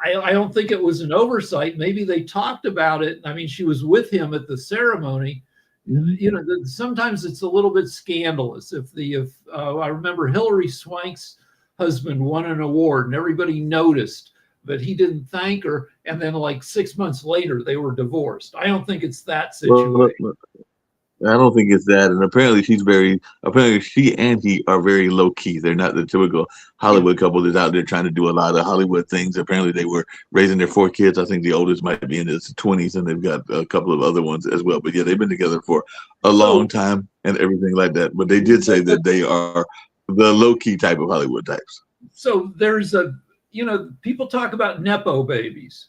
don't think it was an oversight. Maybe they talked about it. I mean, she was with him at the ceremony. You know, sometimes it's a little bit scandalous. If I remember Hilary Swank's husband won an award and everybody noticed, but he didn't thank her, and then like 6 months later they were divorced. I don't think it's that situation. Well, I don't think it's that. And apparently she and he are very low key. They're not the typical Hollywood couple that's out there trying to do a lot of Hollywood things. Apparently they were raising their 4 kids. I think the oldest might be in his 20s, and they've got a couple of other ones as well. But yeah, they've been together for a long time and everything like that. But they did say that they are the low key type of Hollywood types. So there's people talk about Nepo babies.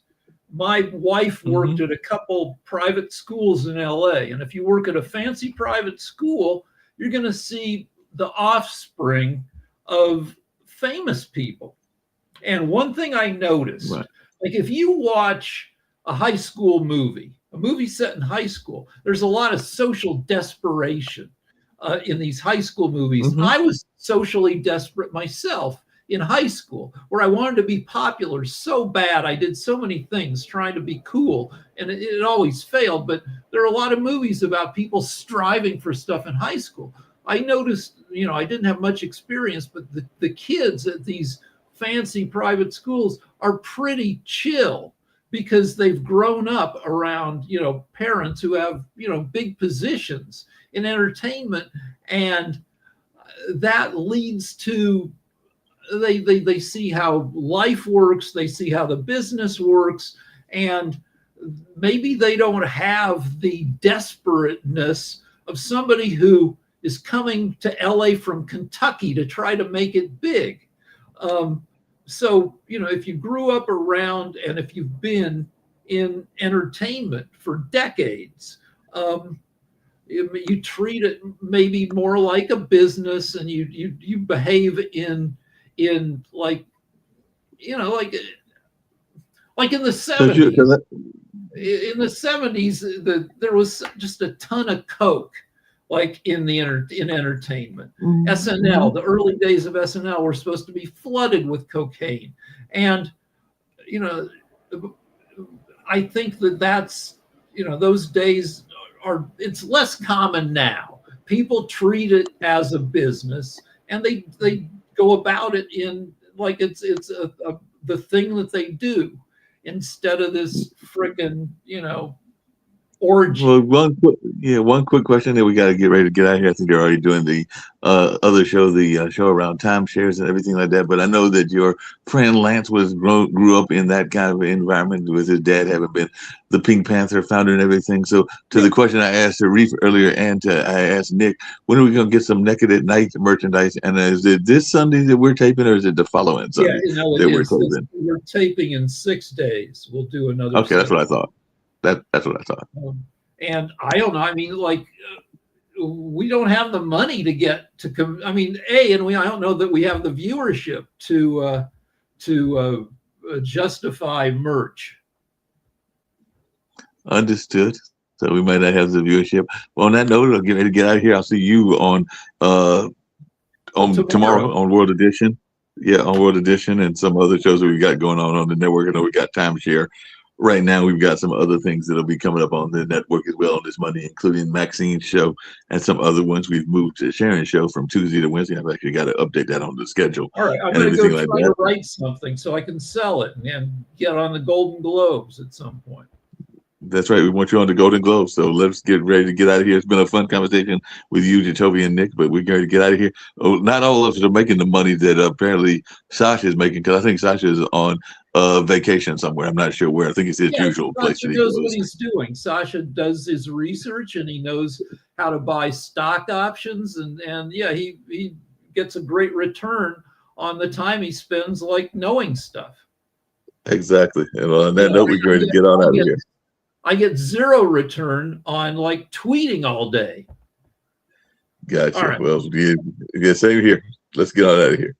My wife worked at a couple private schools in LA. And if you work at a fancy private school, you're going to see the offspring of famous people. And one thing I noticed, like if you watch a high school movie, a movie set in high school, there's a lot of social desperation in these high school movies. I was socially desperate myself in high school, where I wanted to be popular so bad. I did so many things trying to be cool, and it always failed. But there are a lot of movies about people striving for stuff in high school. I noticed, I didn't have much experience, but the kids at these fancy private schools are pretty chill. because they've grown up around, parents who have, big positions in entertainment, and that leads to they see how life works, they see how the business works, and maybe they don't have the desperateness of somebody who is coming to LA from Kentucky to try to make it big. So, if you grew up around and if you've been in entertainment for decades, you treat it maybe more like a business, and you behave in like, like in the 70s. In the 70s, there was just a ton of coke, like in entertainment. Mm-hmm. SNL, the early days of SNL were supposed to be flooded with cocaine, and I think that's those days it's less common now. People treat it as a business, and they go about it in like it's the thing that they do, instead of this friggin' orgy. Well, one quick question that we got to get ready to get out of here. I think they're already doing the other show, the show around timeshares and everything like that. But I know that your friend Lance grew up in that kind of environment, with his dad having been the Pink Panther founder and everything. So to the question I asked Reef earlier, and I asked Nick, when are we going to get some Naked at Night merchandise? And is it this Sunday that we're taping, or is it the following Sunday that we're taping? We're taping in 6 days. We'll do another. Okay, that's what I thought. That's what I thought. And I don't know. I mean, like, we don't have the money to get to come. I mean, I don't know that we have the viewership to justify merch. Understood. So we might not have the viewership. Well, on that note, I'll get ready to get out of here. I'll see you on tomorrow on World Edition. Yeah, on World Edition, and some other shows that we got going on the network. I know we got Timeshare. Right now, we've got some other things that'll be coming up on the network as well on this Monday, including Maxine's show and some other ones. We've moved to Sharon's show from Tuesday to Wednesday. I've actually got to update that on the schedule. All right, I'm going to go try to write something so I can sell it and get on the Golden Globes at some point. That's right. We want you on the Golden Globes. So let's get ready to get out of here. It's been a fun conversation with you, Jatovia and Nick, but we're going to get out of here. Oh, not all of us are making the money that apparently Sasha is making, because I think Sasha is on vacation somewhere. I'm not sure where. I think it's his usual place. Sasha knows what he's doing. Sasha does his research, and he knows how to buy stock options, and he gets a great return on the time he spends like knowing stuff. Exactly. And on that note, we're going to get on out of here. I get zero return on like tweeting all day. Gotcha. All right. Well, yeah, same here. Let's get on out of here.